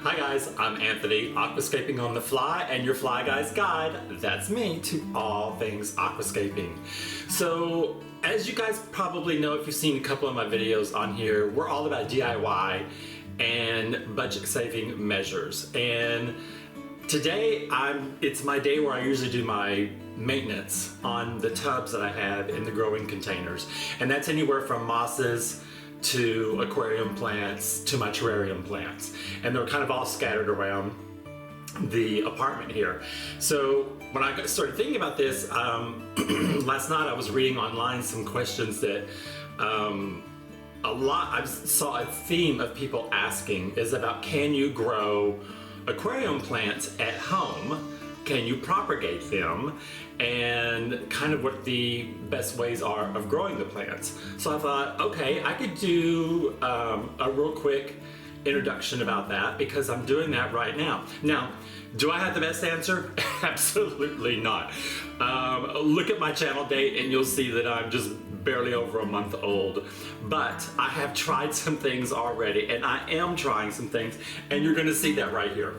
Hi guys, I'm Anthony, Aquascaping on the Fly, and your Fly Guy's Guide. That's me to all things aquascaping. So, as you guys probably know if you've seen a couple of my videos on here, we're all about DIY and budget saving measures. And today, it's my day where I usually do my maintenance on the tubs that I have in the growing containers. And that's anywhere from mosses to aquarium plants to my terrarium plants, and they're kind of all scattered around the apartment here. So when I started thinking about this last night, I was reading online some questions that I saw a theme of people asking is about, can you grow aquarium plants at home? Can you propagate them? And kind of what the best ways are of growing the plants. So I thought, okay, I could do a real quick introduction about that because I'm doing that right now. Now, do I have the best answer? Absolutely not. Look at my channel date and you'll see that I'm just barely over a month old. But I have tried some things already, and I am trying some things, and you're gonna see that right here.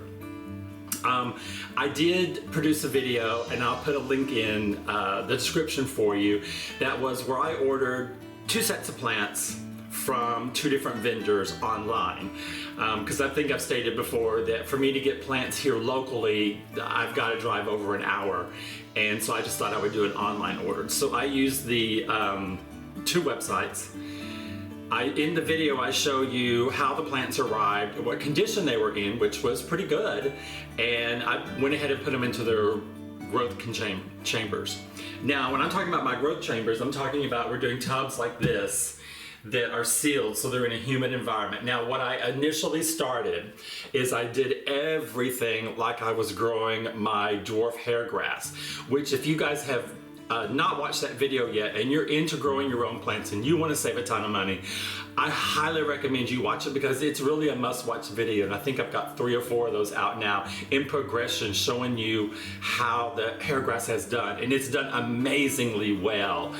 I did produce a video, and I'll put a link in the description for you. That was where I ordered 2 sets of plants from 2 different vendors online. Because I think I've stated before that for me to get plants here locally, I've got to drive over an hour. And so I just thought I would do an online order. So I used the 2 websites. In the video, I show you how the plants arrived, what condition they were in, which was pretty good, and I went ahead and put them into their growth chambers. Now, when I'm talking about my growth chambers, I'm talking about we're doing tubs like this that are sealed, so they're in a humid environment. Now, what I initially started is I did everything like I was growing my dwarf hair grass, which if you guys have not watched that video yet and you're into growing your own plants and you want to save a ton of money, I highly recommend you watch it because it's really a must-watch video, and I think I've got 3 or 4 of those out now in progression showing you how the hair grass has done, and it's done amazingly well.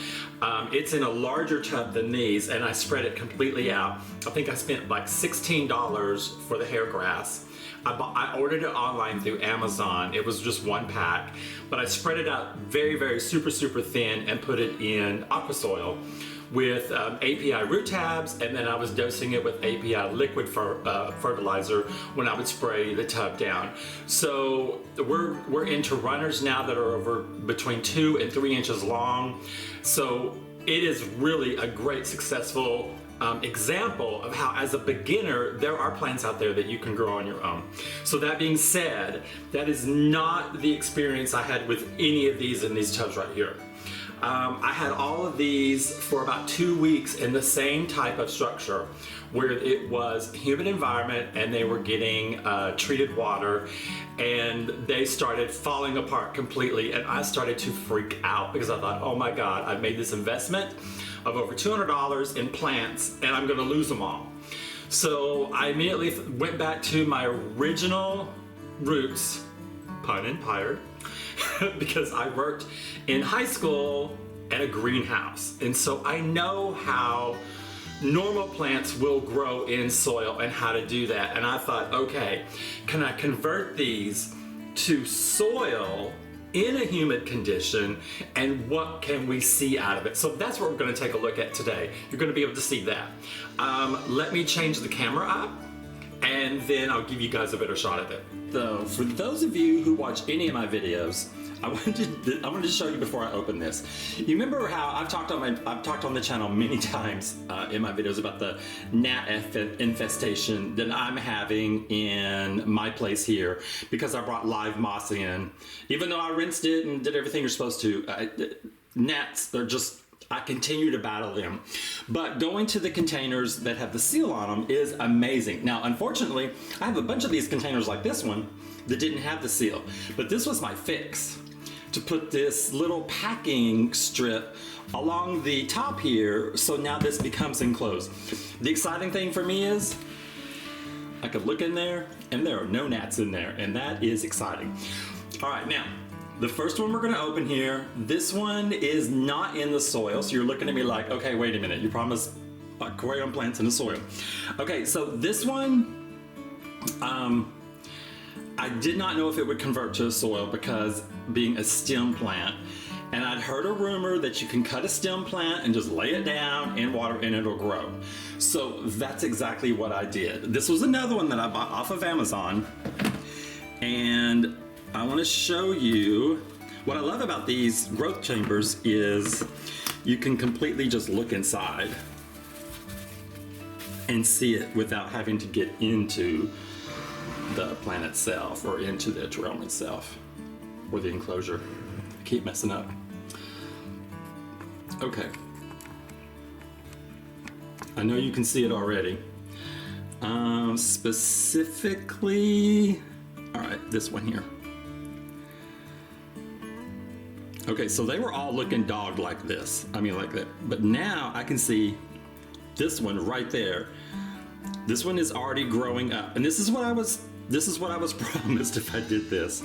It's in a larger tub than these, and I spread it completely out. I think I spent like $16 for the hair grass. I ordered it online through Amazon. It was just 1 pack, but I spread it out very, very super thin and put it in aqua soil with API root tabs, and then I was dosing it with API liquid fertilizer when I would spray the tub down. So we're into runners now that are over between 2 and 3 inches long. So it is really a great successful example of how, as a beginner, there are plants out there that you can grow on your own. So that being said, that is not the experience I had with any of these in these tubs right here. I had all of these for about 2 weeks in the same type of structure where it was humid environment and they were getting treated water, and they started falling apart completely, and I started to freak out because I thought, oh my God, I've made this investment of over $200 in plants and I'm gonna lose them all. So I immediately went back to my original roots, pun inspired, because I worked in high school at a greenhouse. And so I know how normal plants will grow in soil and how to do that. And I thought, okay, can I convert these to soil in a humid condition, and what can we see out of it? So that's what we're going to take a look at today. You're going to be able to see that. Let me change the camera up, and then I'll give you guys a better shot of it. So for those of you who watch any of my videos, I wanted to show you before I open this. You remember how I've talked on the channel many times in my videos about the gnat infestation that I'm having in my place here because I brought live moss in. Even though I rinsed it and did everything you're supposed to, gnats, I continue to battle them. But going to the containers that have the seal on them is amazing. Now, unfortunately, I have a bunch of these containers like this one that didn't have the seal, but this was my fix, to put this little packing strip along the top here, so now this becomes enclosed. The exciting thing for me is I could look in there and there are no gnats in there, and that is exciting. All right, now the first one we're going to open here, this one is not in the soil, so you're looking at me like, okay, wait a minute, you promised aquarium plants in the soil. Okay, so this one I did not know if it would convert to a soil because being a stem plant, and I'd heard a rumor that you can cut a stem plant and just lay it down in water and it'll grow. So that's exactly what I did. This was another one that I bought off of Amazon, and I want to show you what I love about these growth chambers is you can completely just look inside and see it without having to get into the plant itself or into the terrarium itself or the enclosure. I keep messing up. Okay. I know you can see it already. Specifically, all right, this one here. Okay, so they were all looking dogged like this. I mean like that. But now I can see this one right there. This one is already growing up. And this is what I was promised if I did this,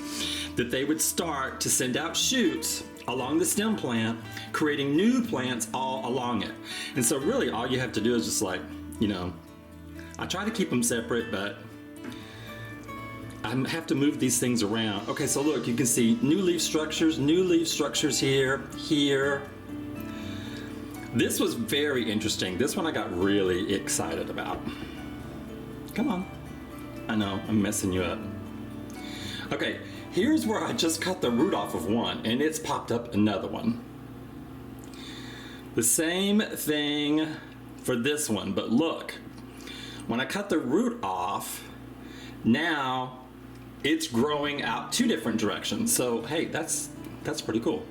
that they would start to send out shoots along the stem plant, creating new plants all along it. And so really all you have to do is just like, you know, I try to keep them separate, but I have to move these things around. Okay, so look, you can see new leaf structures here, here. This was very interesting. This one I got really excited about. Come on. I know, I'm messing you up. Okay, here's where I just cut the root off of one, and it's popped up another one. The same thing for this one, but look, when I cut the root off, now it's growing out two different directions. So hey, that's pretty cool.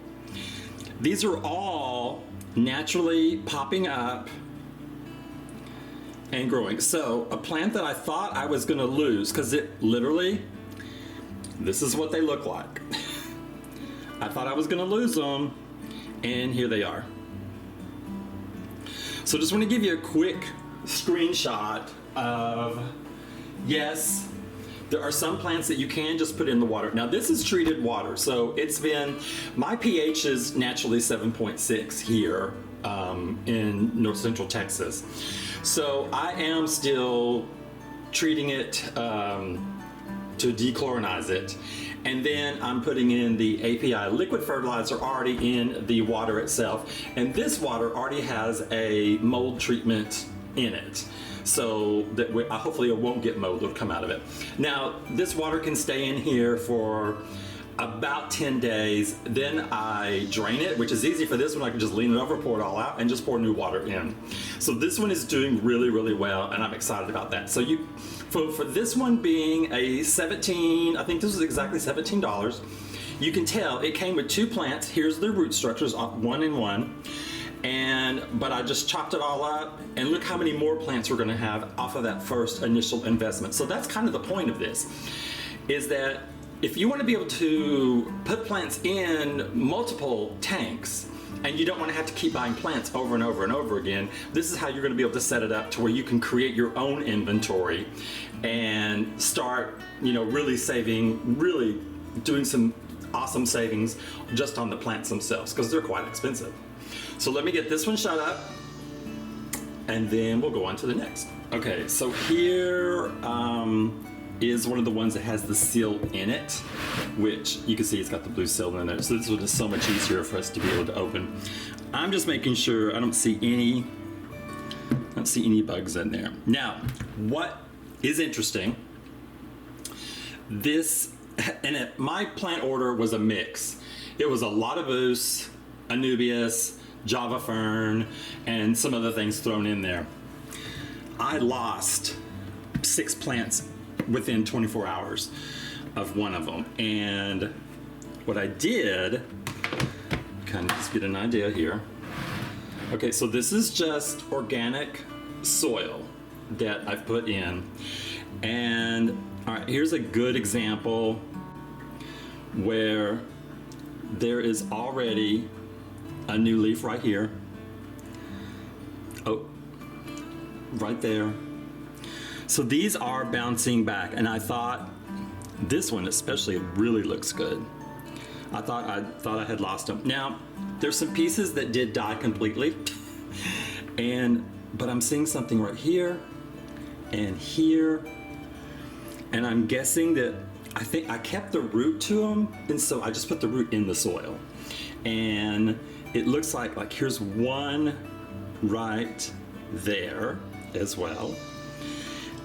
These are all naturally popping up and growing. So a plant that I thought I was gonna lose, because it literally, this is what they look like. I thought I was gonna lose them, and here they are. So just want to give you a quick screenshot of, yes, there are some plants that you can just put in the water. Now this is treated water, so it's been, my pH is naturally 7.6 here in north central Texas. So I am still treating it to dechlorinize it. And then I'm putting in the API liquid fertilizer already in the water itself. And this water already has a mold treatment in it, so that hopefully it won't get mold that'll come out of it. Now, this water can stay in here for about 10 days. Then I drain it, which is easy for this one. I can just lean it over, pour it all out, and just pour new water in. So this one is doing really, really well, and I'm excited about that. So for this one being a 17, I think this was exactly $17, you can tell it came with two plants. Here's the root structures, one and one. But I just chopped it all up, and look how many more plants we're gonna have off of that first initial investment. So that's kind of the point of this, is that if you want to be able to put plants in multiple tanks, and you don't want to have to keep buying plants over and over and over again, this is how you're going to be able to set it up to where you can create your own inventory and start, you know, really doing some awesome savings just on the plants themselves, because they're quite expensive. So let me get this one shut up, and then we'll go on to the next. Okay, so here is one of the ones that has the seal in it, which you can see it's got the blue seal in there. So this one is so much easier for us to be able to open. I'm just making sure I don't see any bugs in there. Now, what is interesting, my plant order was a mix. It was a lot of Lotaboos, Anubias, Java fern, and some other things thrown in there. I lost 6 plants within 24 hours of one of them. And what I did, kind of just get an idea here. Okay, so this is just organic soil that I've put in. And all right, here's a good example where there is already a new leaf right here. Oh, right there. So these are bouncing back, and I thought this one especially really looks good. I thought I had lost them. Now, there's some pieces that did die completely, but I'm seeing something right here and here, And I'm guessing that I think I kept the root to them, and so I just put the root in the soil. And it looks like here's one right there as well.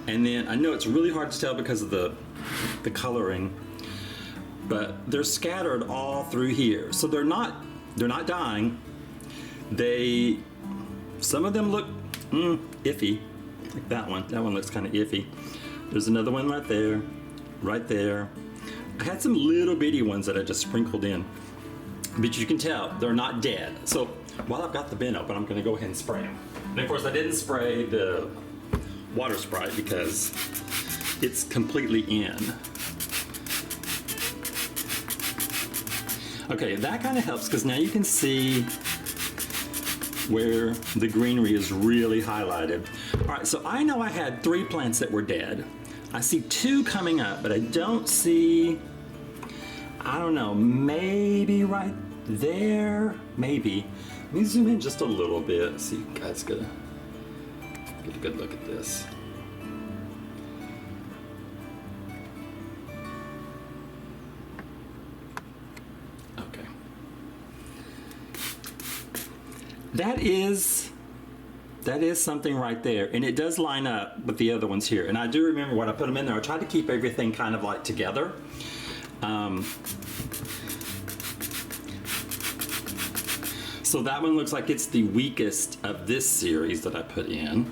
And then I know it's really hard to tell because of the coloring, but they're scattered all through here. So they're not dying. Some of them look iffy, like that one. That one looks kind of iffy. There's another one right there, right there. I had some little bitty ones that I just sprinkled in, but you can tell they're not dead. So while I've got the bin open, I'm gonna go ahead and spray them. And of course I didn't spray the water Sprite because it's completely in. Okay, that kind of helps because now you can see where the greenery is really highlighted. All right, so I know I had 3 plants that were dead. I see 2 coming up, but I don't see, I don't know, maybe right there, maybe. Let me zoom in just a little bit so you guys get a good look at this. Okay. That is something right there, and it does line up with the other ones here. And I do remember when I put them in there, I tried to keep everything kind of like together. So that one looks like it's the weakest of this series that I put in.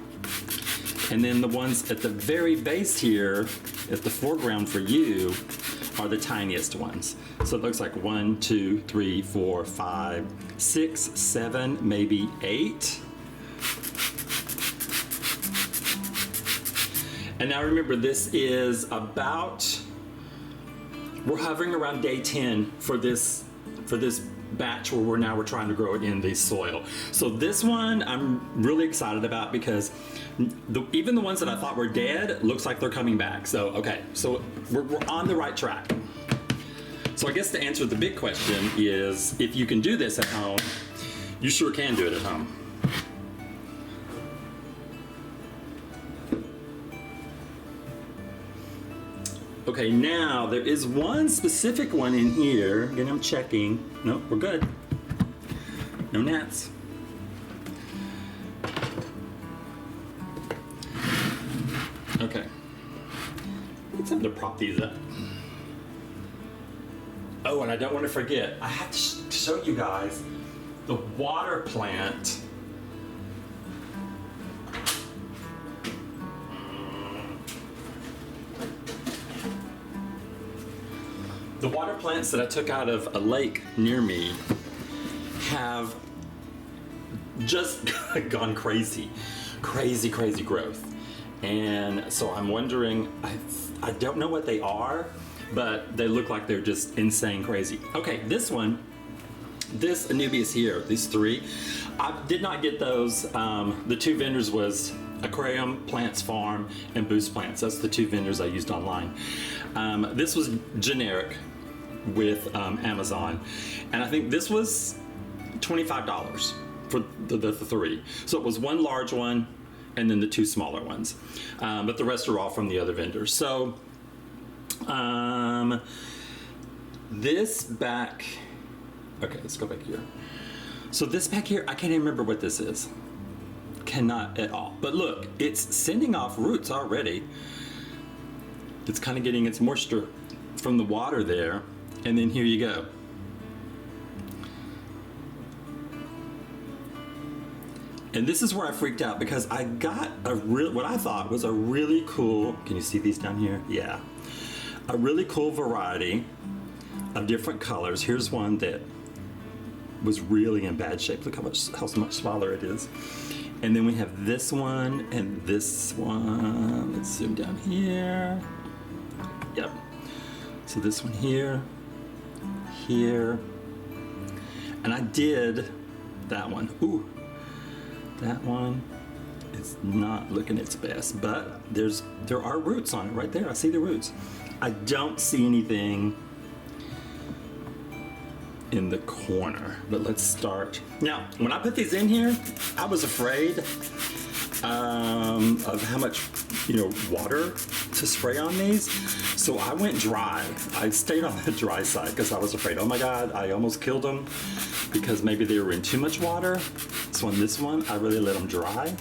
And then the ones at the very base here, at the foreground for you, are the tiniest ones. So it looks like 1, 2, 3, 4, 5, 6, 7, maybe 8. And now remember, this is about, we're hovering around day 10 for this batch where we're trying to grow it in the soil. So this one I'm really excited about because even the ones that I thought were dead looks like they're coming back. So okay, so we're on the right track. So I guess to answer the big question is, if you can do this at home, you sure can do it at home. Okay, now there is one specific one in here. Again, I'm checking. No, we're good. No gnats. Okay. Need something to prop these up. Oh, and I don't want to forget, I have to show you guys the water plant. The water plants that I took out of a lake near me have just gone crazy growth. And so I'm wondering, I don't know what they are, but they look like they're just insane crazy. Okay, this one, this Anubias here, these 3, I did not get those. The 2 vendors was Aquarium, Plants Farm, and Boost Plants. That's the 2 vendors I used online. This was generic with Amazon, and I think this was $25 for the 3. So it was one large one and then the 2 smaller ones, but the rest are all from the other vendors. So this back, okay, let's go back here. So this back here, I can't even remember what this is. Cannot at all. But look, it's sending off roots already. It's kind of getting its moisture from the water there. And then here you go. And this is where I freaked out because I got what I thought was a really cool, can you see these down here? Yeah. A really cool variety of different colors. Here's one that was really in bad shape. Look how much smaller it is. And then we have this one and this one. Let's zoom down here. Yep. So this one here, here, and I did that one. Ooh, that one is not looking its best, but there are roots on it right there. I see the roots. I don't see anything in the corner, but let's start. Now, when I put these in here, I was afraid of how much, water to spray on these. So I went dry. I stayed on the dry side because I was afraid, oh my God, I almost killed them because maybe they were in too much water. So on this one, I really let them dry.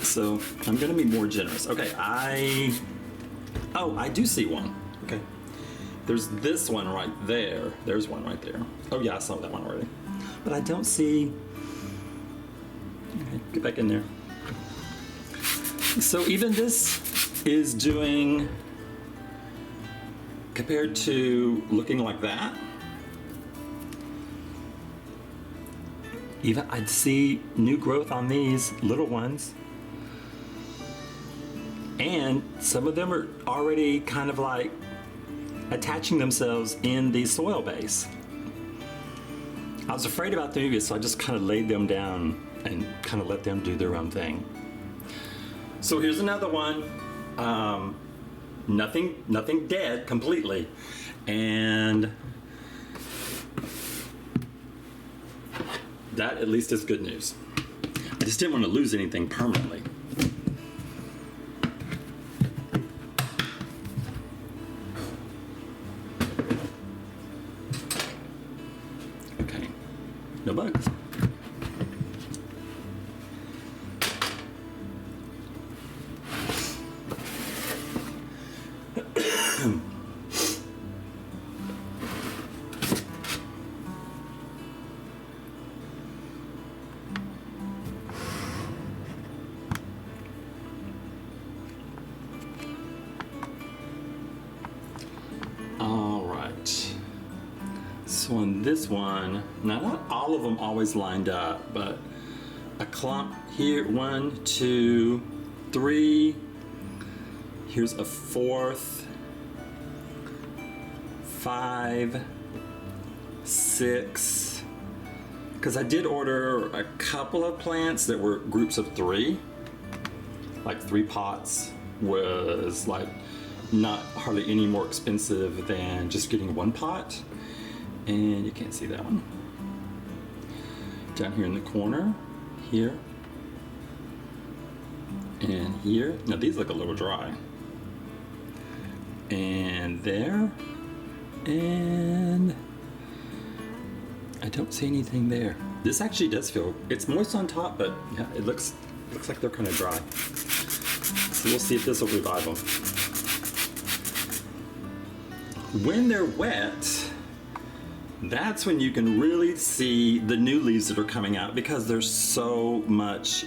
So I'm gonna be more generous. Okay, I do see one. Okay. There's this one right there. There's one right there. Oh yeah, I saw that one already. But I don't see, okay, get back in there. So even this is doing, compared to looking like that, even I'd see new growth on these little ones. And some of them are already kind of like attaching themselves in the soil base. I was afraid about the movie, so I just kind of laid them down and kind of let them do their own thing. So here's another one. Nothing dead completely. And that at least is good news. I just didn't want to lose anything permanently. Okay, no bugs. So on this one, now not all of them always lined up, but a clump here, 1, 2, 3, here's a 4th, 5, 6, because I did order a couple of plants that were groups of 3, like 3 pots was like not hardly any more expensive than just getting 1 pot. And you can't see that one. Down here in the corner, here, and here. Now these look a little dry. And there, and I don't see anything there. This actually does feel, it's moist on top, but yeah, it looks like they're kind of dry. So we'll see if this will revive them. When they're wet, that's when you can really see the new leaves that are coming out because they're so much,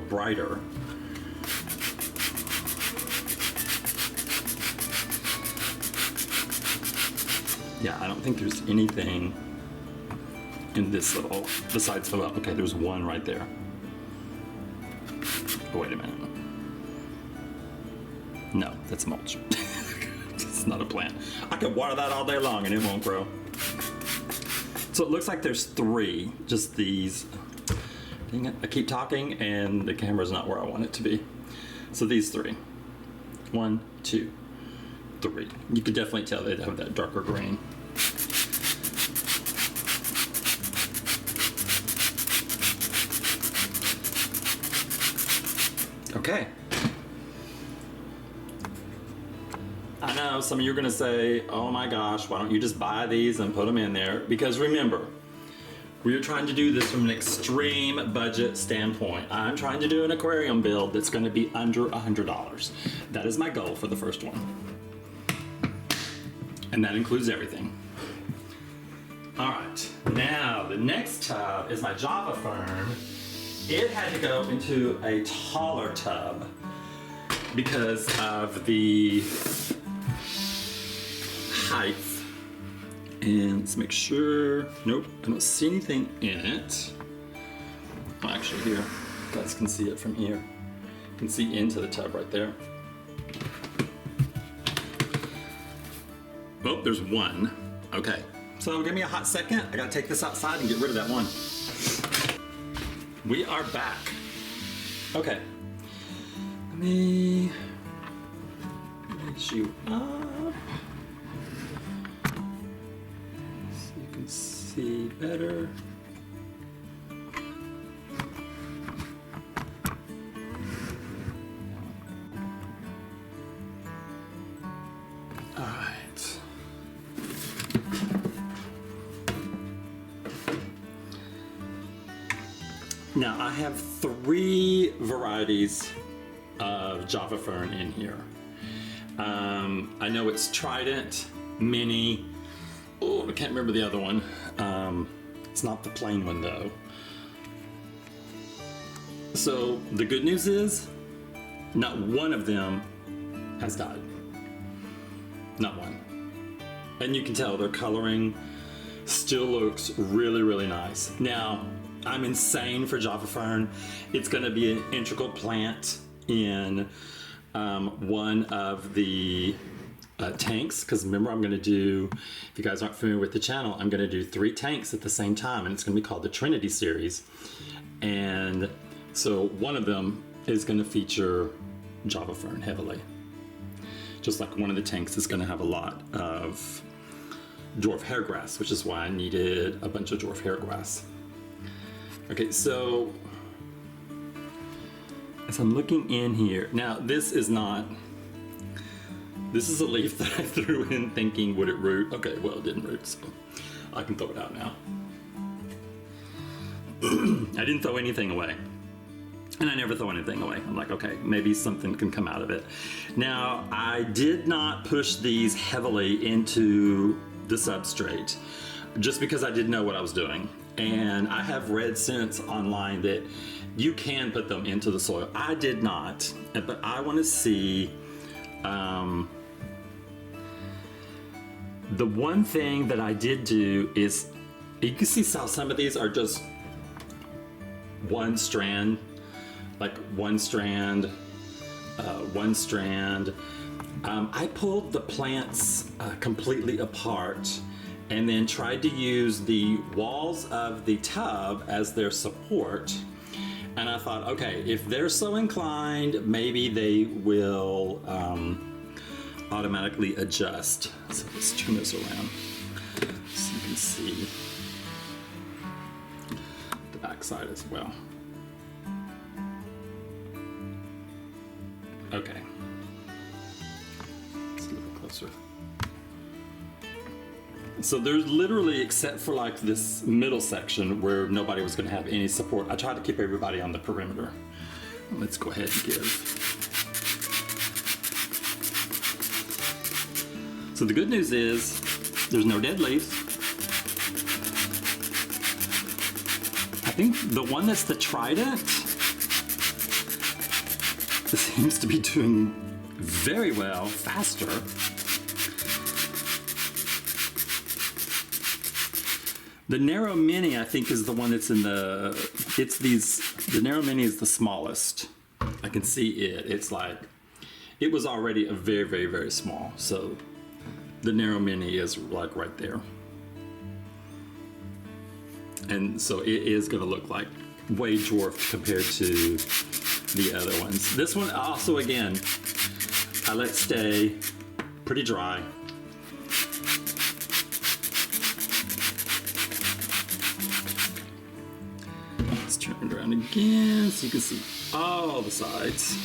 brighter. Yeah, I don't think there's anything in this little, besides the, okay, there's one right there. Oh, wait a minute. No, that's mulch. It's not a plant. I could water that all day long and it won't grow. So it looks like there's 3, just these. Dang it, I keep talking and the camera's not where I want it to be. So these 3. 1, 2, 3. You could definitely tell they have that darker green. Okay. I know some of you are going to say, oh my gosh, why don't you just buy these and put them in there? Because remember, we are trying to do this from an extreme budget standpoint. I'm trying to do an aquarium build that's going to be under $100. That is my goal for the first one. And that includes everything. All right, now the next tub is my Java fern. It had to go into a taller tub because of the height. And let's make sure, nope, I don't see anything in it. Well, actually here, you guys can see it from here. You can see into the tub right there. Oh, there's one. Okay, so give me a hot second. I gotta take this outside and get rid of that one. We are back. Okay, let me raise you up. See better. Now I have 3 varieties of Java fern in here. I know it's Trident, Mini. Oh, I can't remember the other one. It's not the plain one though. So the good news is, not one of them has died. Not one. And you can tell their coloring still looks really, really nice. Now, I'm insane for Java fern. It's gonna be an integral plant in one of the tanks, because remember I'm gonna do, if you guys aren't familiar with the channel, I'm gonna do 3 tanks at the same time, and it's gonna be called the Trinity series. And so one of them is gonna feature Java fern heavily. Just like one of the tanks is gonna have a lot of dwarf hairgrass, which is why I needed a bunch of dwarf hairgrass. Okay, so as I'm looking in here, now this is a leaf that I threw in thinking, would it root? Okay, well, it didn't root, so I can throw it out now. I didn't throw anything away. And I never throw anything away. I'm like, okay, maybe something can come out of it. Now, I did not push these heavily into the substrate, just because I didn't know what I was doing. And I have read since online that you can put them into the soil. I did not, but I want to see. The one thing that I did do is, you can see how some of these are just one strand, like one strand, one strand. I pulled the plants completely apart and then tried to use the walls of the tub as their support. And I thought, okay, if they're so inclined, maybe they will automatically adjust. So let's turn this around so you can see the back side as well. Okay. Let's get a little closer. So there's literally, except for like this middle section where nobody was going to have any support, I tried to keep everybody on the perimeter. Let's go ahead and give. So the good news is there's no dead leaves. I think the one that's the Trident seems to be doing very well, faster. The Narrow Mini, I think, is the one that's in the, the Narrow Mini is the smallest. I can see it. It's like, it was already a very, very, very small. So the Narrow Mini is like right there. And so it is gonna look like way dwarfed compared to the other ones. This one also, again, I let stay pretty dry. Let's turn it around again so you can see all the sides.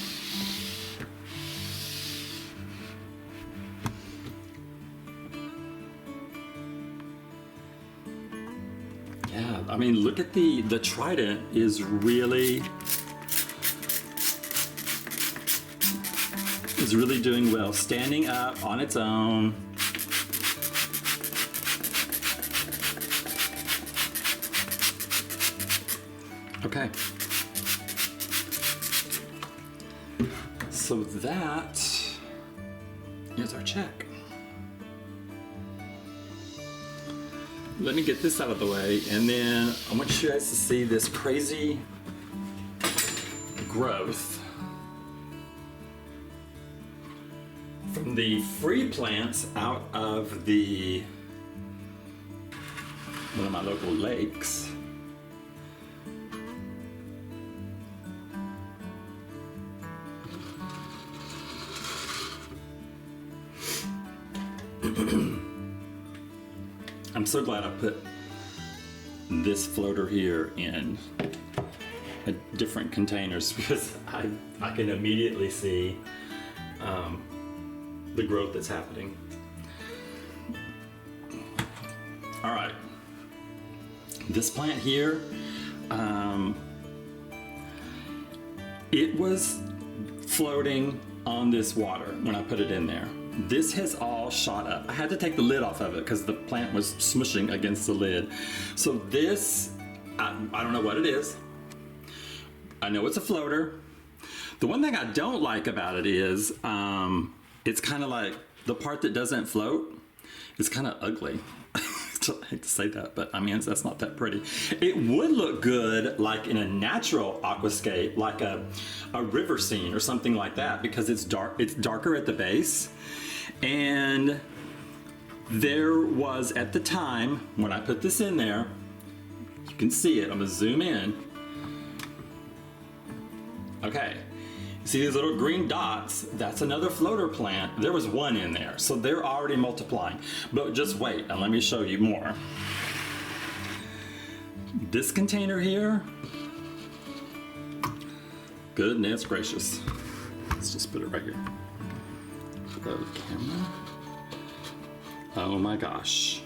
Yeah, I mean, look at the Trident is really doing well, standing up on its own. Okay. So that is our check. Let me get this out of the way, and then I want you guys to see this crazy growth from the free plants out of one of my local lakes. I'm so glad I put this floater here in different containers, because I can immediately see the growth that's happening. All right, this plant here, It was floating on this water when I put it in there. This has all shot up. I had to take the lid off of it because the plant was smushing against the lid. So this, I don't know what it is. I know it's a floater. The one thing I don't like about it is it's kind of like the part that doesn't float is kind of ugly. I hate to say that, but I mean, that's not that pretty. It would look good like in a natural aquascape, like a river scene or something like that, because it's dark. It's darker at the base. And there was, at the time when I put this in there, you can see it. I'm gonna zoom in. Okay. See these little green dots? That's another floater plant. There was one in there, so they're already multiplying. But just wait, and let me show you more. This container here, goodness gracious. Let's just put it right here. Hello, camera. Oh my gosh.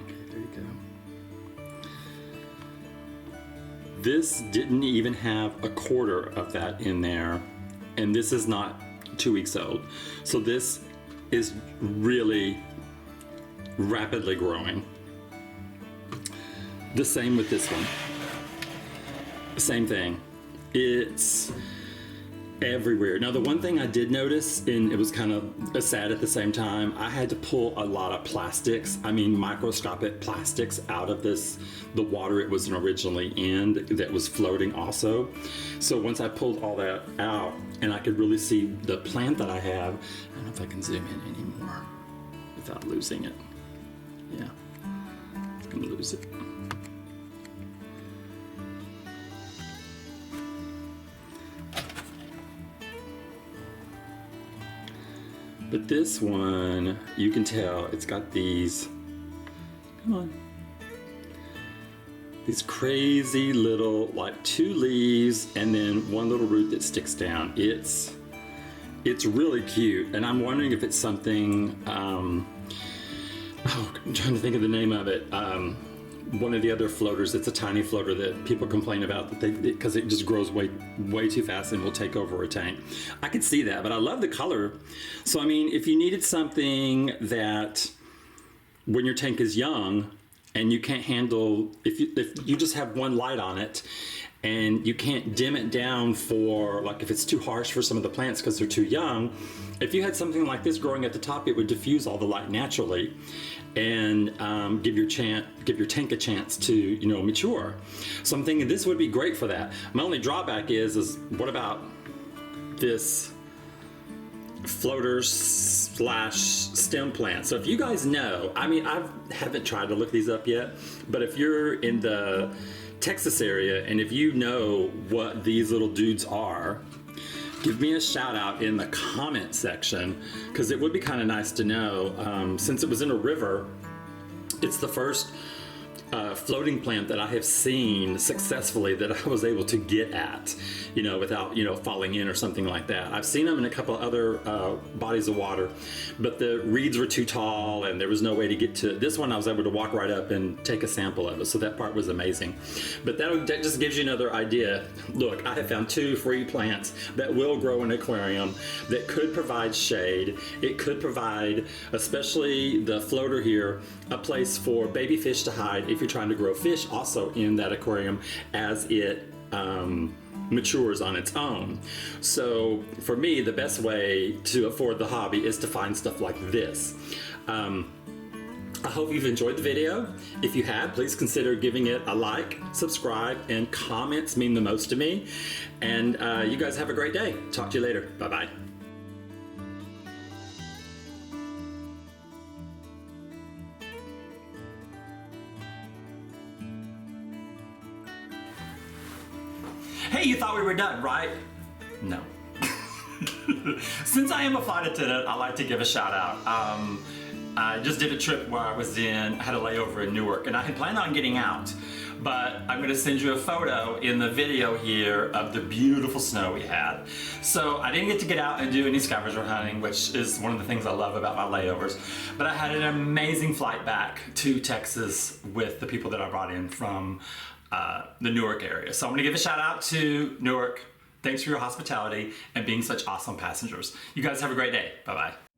Okay, there you go. This didn't even have a quarter of that in there, and this is not 2 weeks old. So this is really rapidly growing. The same with this one. Same thing. It's everywhere. Now the one thing I did notice, and it was kind of sad at the same time, I had to pull a lot of plastics, I mean microscopic plastics, out of the water it was originally in that was floating also. So once I pulled all that out and I could really see the plant that I have, I don't know if I can zoom in anymore without losing it. Yeah, I'm gonna lose it. But this one, you can tell it's got these, come on, these crazy little, like 2 leaves and then one little root that sticks down. It's really cute, and I'm wondering if it's something, I'm trying to think of the name of it. One of the other floaters, it's a tiny floater that people complain about that because it just grows way too fast and will take over a tank. I could see that, but I love the color. So I mean, if you needed something that when your tank is young and you can't handle, if you just have one light on it and you can't dim it down for, like if it's too harsh for some of the plants because they're too young, if you had something like this growing at the top, it would diffuse all the light naturally and give your tank a chance to mature. So I'm thinking this would be great for that. My only drawback is what about this floater / stem plant? So if you guys know, I mean, I haven't tried to look these up yet, but if you're in the Texas area and if you know what these little dudes are, give me a shout out in the comment section, because it would be kind of nice to know. Since it was in a river, it's the first floating plant that I have seen successfully that I was able to get at, without, falling in or something like that. I've seen them in a couple of other bodies of water, but the reeds were too tall and there was no way to get to this one. I was able to walk right up and take a sample of it, so that part was amazing. But that just gives you another idea. Look, I have found 2 free plants that will grow in an aquarium that could provide shade. It could provide, especially the floater here, a place for baby fish to hide if you're trying to grow fish also in that aquarium as it matures on its own. So for me, the best way to afford the hobby is to find stuff like this. I hope you've enjoyed the video. If you have, please consider giving it a like, subscribe, and comments mean the most to me. And you guys have a great day. Talk to you later. Bye-bye. Hey, you thought we were done, right? No. Since I am a flight attendant, I like to give a shout out. I just did a trip where I had a layover in Newark, and I had planned on getting out, but I'm going to send you a photo in the video here of the beautiful snow we had. So I didn't get to get out and do any scavenger hunting, which is one of the things I love about my layovers, but I had an amazing flight back to Texas with the people that I brought in from the Newark area. So I'm gonna give a shout out to Newark. Thanks for your hospitality and being such awesome passengers. You guys have a great day. Bye-bye.